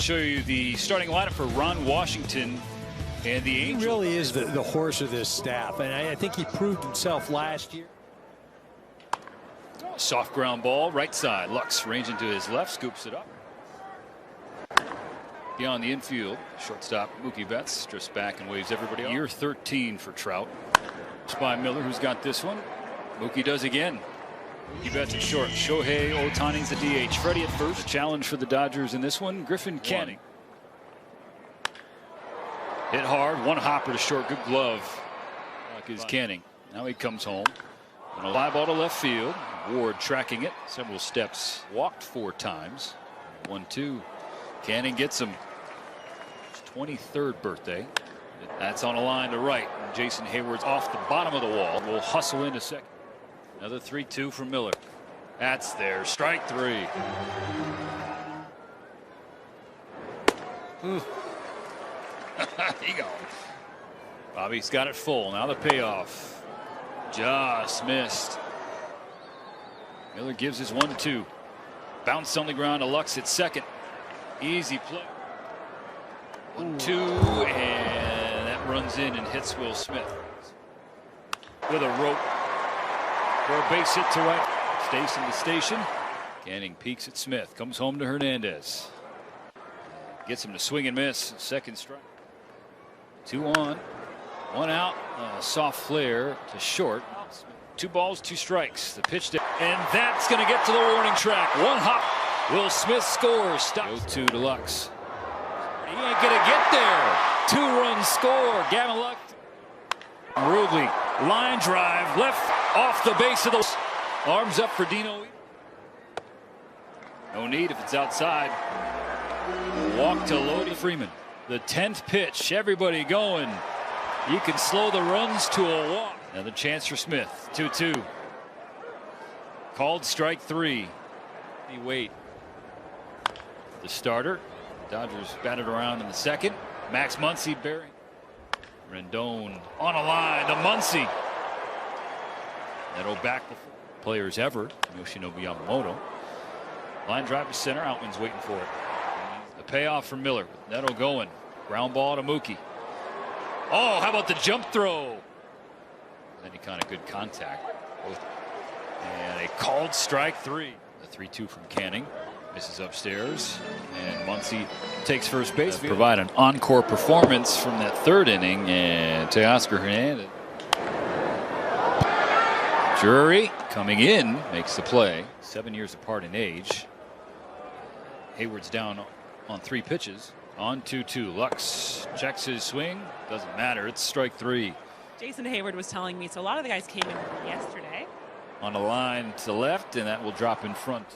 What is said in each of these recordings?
show you the starting lineup for Ron Washington and the Angels. He really is the horse of this staff, and I think he proved himself last year. Soft ground ball, right side. Lux ranging to his left, scoops it up. Beyond the infield, shortstop Mookie Betts drifts back and waves everybody off. Year 13 for Trout. It's by Miller, who's got this one. Mookie does again. Mookie Betts at short. Shohei Ohtani's the DH. Freddie at first. Challenge for the Dodgers in this one. Griffin Canning. Hit hard. One hopper to short. Good glove. Like his Canning. Now he comes home. And a fly ball to left field. Ward tracking it. Several steps. Walked 4 times. 1-2. Canning gets him. His 23rd birthday. That's on a line to right. And Jason Hayward's off the bottom of the wall. Will hustle into second. Another 3-2 from Miller. That's there. Strike 3. He gone. Bobby's got it full. Now the payoff. Just missed. Miller gives his 1-2. Bounce on the ground to Lux at second. Easy play. 1-2, and that runs in and hits Will Smith with a rope for a base hit to right. Station to station. Canning peeks at Smith. Comes home to Hernandez. Gets him to swing and miss. Second strike. 2 on. 1 out. Soft flare to short. 2 balls, 2 strikes. The pitch to, and that's going to get to the warning track. 1 hop. Will Smith scores. Stops. 0-2 to Lux. He ain't going to get there. 2-run score. Gavin Lux. Rugley. Line drive. Left off the base of the. Arms up for Dino. No need if it's outside. Walk to Lodi Freeman. The 10th pitch. Everybody going. You can slow the runs to a walk. Another chance for Smith. 2-2. Called strike 3. He wait. The starter. Dodgers batted around in the second. Max Muncy bearing. Rendon on a line to Muncy. That'll back the players ever. Yoshinobu Yamamoto. Line drive to center. Outman's waiting for it. The payoff from Miller. That'll going. Ground ball to Mookie. Oh, how about the jump throw? Any kind of good contact. And a called strike 3. The 3-2 from Canning. Misses upstairs. And Muncy takes first base. Provide an encore performance from that 3rd inning. And Teoscar Hernandez. Drury coming in makes the play. 7 years apart in age. Hayward's down on 3 pitches. On 2-2. Lux checks his swing. Doesn't matter. It's strike 3. Jason Hayward was telling me, so a lot of the guys came in yesterday. On a line to the left, and that will drop in front.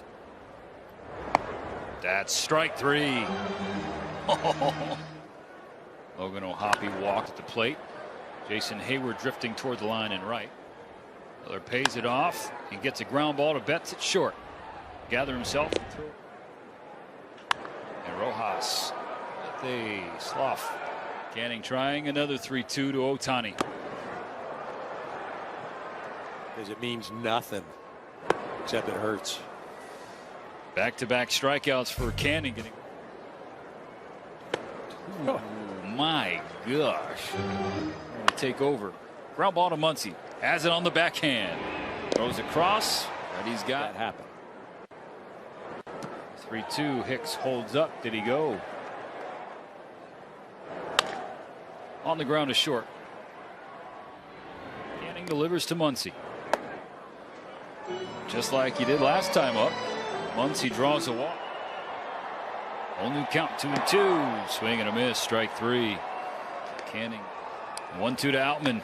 That's strike 3. Logan O'Hoppe walked at the plate. Jason Hayward drifting toward the line and right. Miller pays it off and gets a ground ball to Betts at short. Gather himself and throw. And Rojas. They slough. Canning trying another 3-2 to Ohtani. Because it means nothing, except it hurts. Back-to-back strikeouts for Canning. Oh my gosh. Take over. Ground ball to Muncy. Has it on the backhand. Throws across. Reddy's got that happen. 3-2. Hicks holds up. Did he go? On the ground to short. Canning delivers to Muncy. Just like he did last time up. Muncy draws a walk. Only count 2-2. Swing and a miss. Strike 3. Canning. 1-2 to Outman.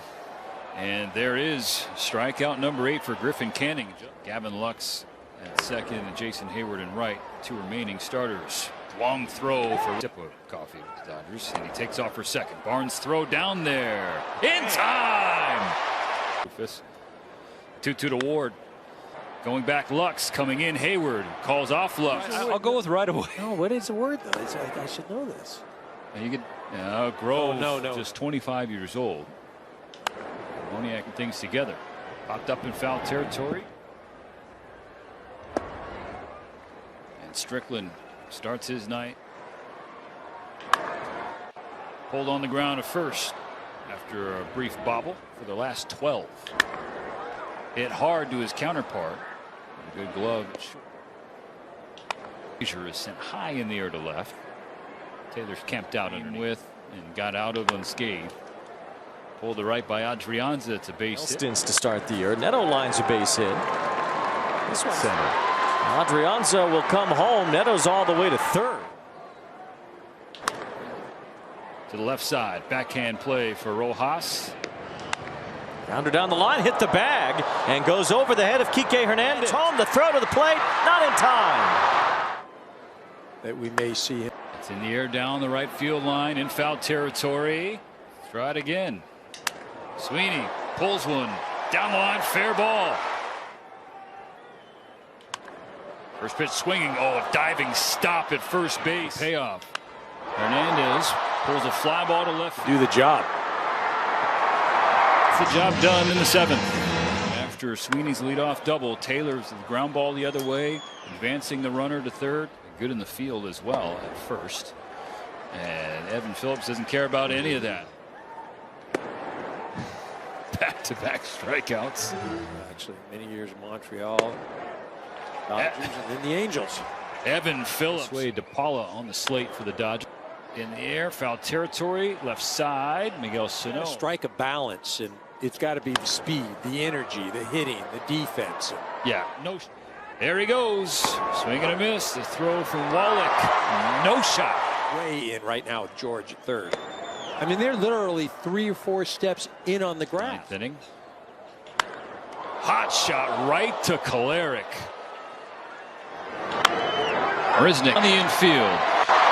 And there is strikeout number 8 for Griffin Canning. Gavin Lux at second and Jason Hayward in right. 2 remaining starters. Long throw for sip of coffee with the Dodgers, and he takes off for second. Barnes throw down there in time. 2-2 to Ward. Going back, Lux coming in. Hayward calls off Lux. I'll go with right away. No, what is the word though? It's like I should know this. You could Grove. No. Just 25 years old. Moniak and things together. Popped up in foul territory. And Strickland starts his night hold on the ground at first after a brief bobble for the last 12. Hit hard to his counterpart. A good glove. Frazier is sent high in the air to left. Taylor's camped out underneath and got out of unscathed. Pulled to right by Adrianza. It's a base hit. Stints to start the year. Neto lines a base hit. This one center. Adrianza will come home. Neto's all the way to third. To the left side. Backhand play for Rojas. Grounder down the line, hit the bag, and goes over the head of Kike Hernandez. Home, the throw to the plate, not in time. That we may see him. It's in the air down the right field line in foul territory. Try it again. Sweeney pulls one down the line, fair ball. First pitch swinging. Oh, a diving stop at first base. Payoff. Hernandez pulls a fly ball to left. Do the job. The job done in the 7th. After Sweeney's leadoff double, Taylor's the ground ball the other way, advancing the runner to third. Good in the field as well at first. And Evan Phillips doesn't care about any of that. Back-to-back strikeouts. Actually, many years in Montreal, Dodgers, and then the Angels. Evan Phillips. Wade DePaula on the slate for the Dodgers. In the air, foul territory, left side. Miguel Sano. Strike a balance, and it's got to be the speed, the energy, the hitting, the defense. Yeah, no. There he goes. Swing and a miss. The throw from Wallach. No shot. Way in right now with George at third. I mean, they're literally 3 or 4 steps in on the ground. 9th inning. Hot shot right to Kolarek. Risnick on the infield.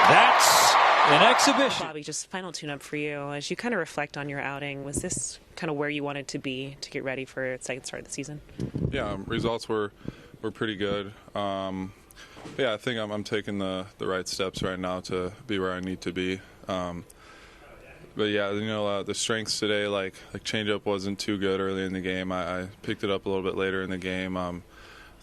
That's an exhibition. Bobby, just final tune-up for you. As you kind of reflect on your outing, was this kind of where you wanted to be to get ready for its second start of the season? Yeah, results were pretty good. Yeah, I think I'm taking the right steps right now to be where I need to be. But yeah, you know, the strengths today, like changeup wasn't too good early in the game. I picked it up a little bit later in the game.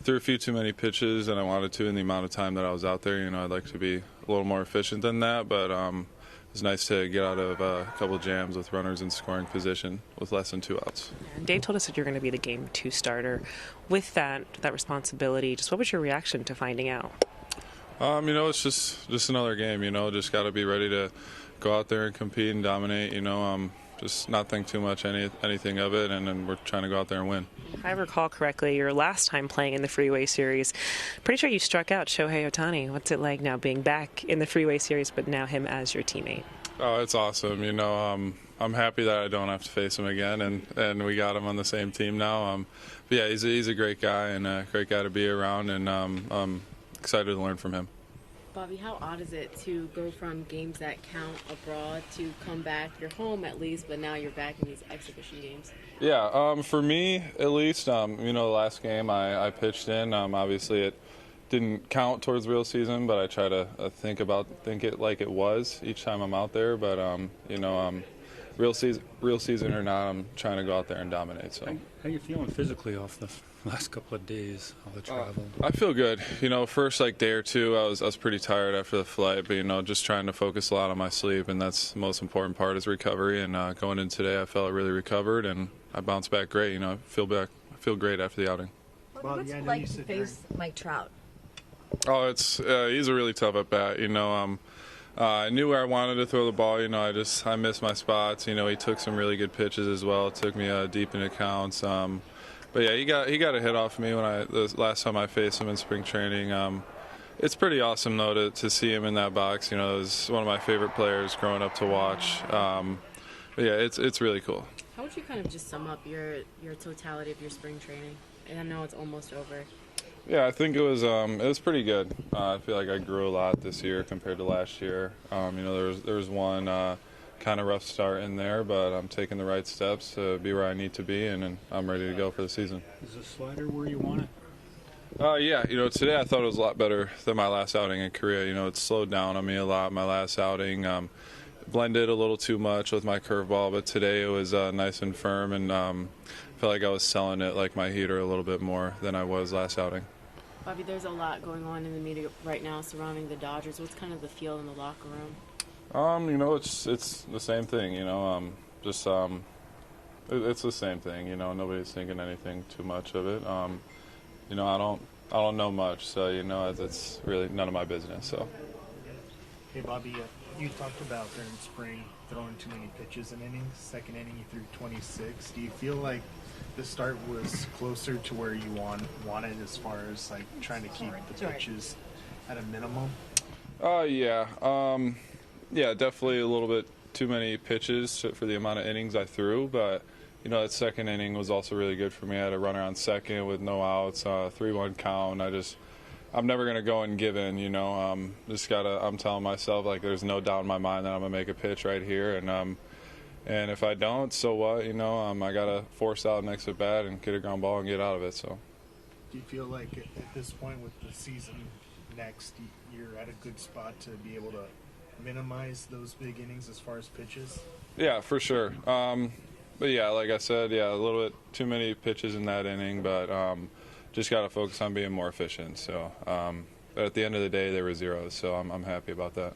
Threw a few too many pitches than I wanted to in the amount of time that I was out there. You know, I'd like to be a little more efficient than that, but it was nice to get out of a couple jams with runners in scoring position with less than 2 outs. Dave told us that you're going to be the Game 2 starter. With that responsibility, just what was your reaction to finding out? You know, it's just another game. You know, just got to be ready to go out there and compete and dominate. You know, just not think too much anything of it, and then we're trying to go out there and win. If I recall correctly, your last time playing in the Freeway Series, pretty sure you struck out Shohei Ohtani. What's it like now being back in the Freeway Series, but now him as your teammate? Oh, it's awesome. You know, I'm happy that I don't have to face him again, and we got him on the same team now. But yeah, he's a great guy and a great guy to be around, and I'm excited to learn from him. Bobby, how odd is it to go from games that count abroad to come back? You're home at least, but now you're back in these exhibition games. Yeah, for me at least, you know, the last game I pitched in, obviously it didn't count towards the real season, but I try to think it like it was each time I'm out there. But you know, real season or not, I'm trying to go out there and dominate. So, how are you feeling physically off the last couple of days of the travel? I feel good. You know, first day or two, I was pretty tired after the flight, but you know, just trying to focus a lot on my sleep, and that's the most important part is recovery. And going in today, I felt really recovered, and I bounced back great. You know, I feel great after the outing. What's it like to face Mike Trout? Oh, he's a really tough at bat. You know, I knew where I wanted to throw the ball. You know, I missed my spots. You know, he took some really good pitches as well. It took me deep into counts. But yeah, he got a hit off me the last time I faced him in spring training. It's pretty awesome though to see him in that box. You know, it was one of my favorite players growing up to watch. But yeah, it's really cool. How would you kind of just sum up your totality of your spring training? And I know it's almost over. Yeah, I think it was pretty good. I feel like I grew a lot this year compared to last year. You know, there was one kind of rough start in there, but I'm taking the right steps to be where I need to be, and I'm ready to go for the season. Is the slider where you want it? Yeah, you know, today I thought it was a lot better than my last outing in Korea. You know, it slowed down on me a lot my last outing. Blended a little too much with my curveball, but today it was nice and firm, and I felt like I was selling it like my heater a little bit more than I was last outing. Bobby, there's a lot going on in the media right now surrounding the Dodgers. What's kind of the feel in the locker room? It's the same thing. It's the same thing. Nobody's thinking anything too much of it. I don't know much, so it's really none of my business. So. Hey Bobby, you talked about during spring throwing too many pitches in innings. Second inning you threw 26. Do you feel like the start was closer to where you wanted as far as like trying to keep the pitches at a minimum? Yeah, definitely a little bit too many pitches for the amount of innings I threw, but that second inning was also really good for me. I had a runner on second with no outs, 3-1 count. I'm never gonna go and give in, I'm telling myself like there's no doubt in my mind that I'm gonna make a pitch right here, and if I don't, so what? I gotta force out next at bat and get a ground ball and get out of it. So. Do you feel like at this point with the season next, you're at a good spot to be able to minimize those big innings as far as pitches? Yeah, for sure. But yeah, like I said, a little bit too many pitches in that inning, but just got to focus on being more efficient. So, but at the end of the day, there were zeros, so I'm happy about that.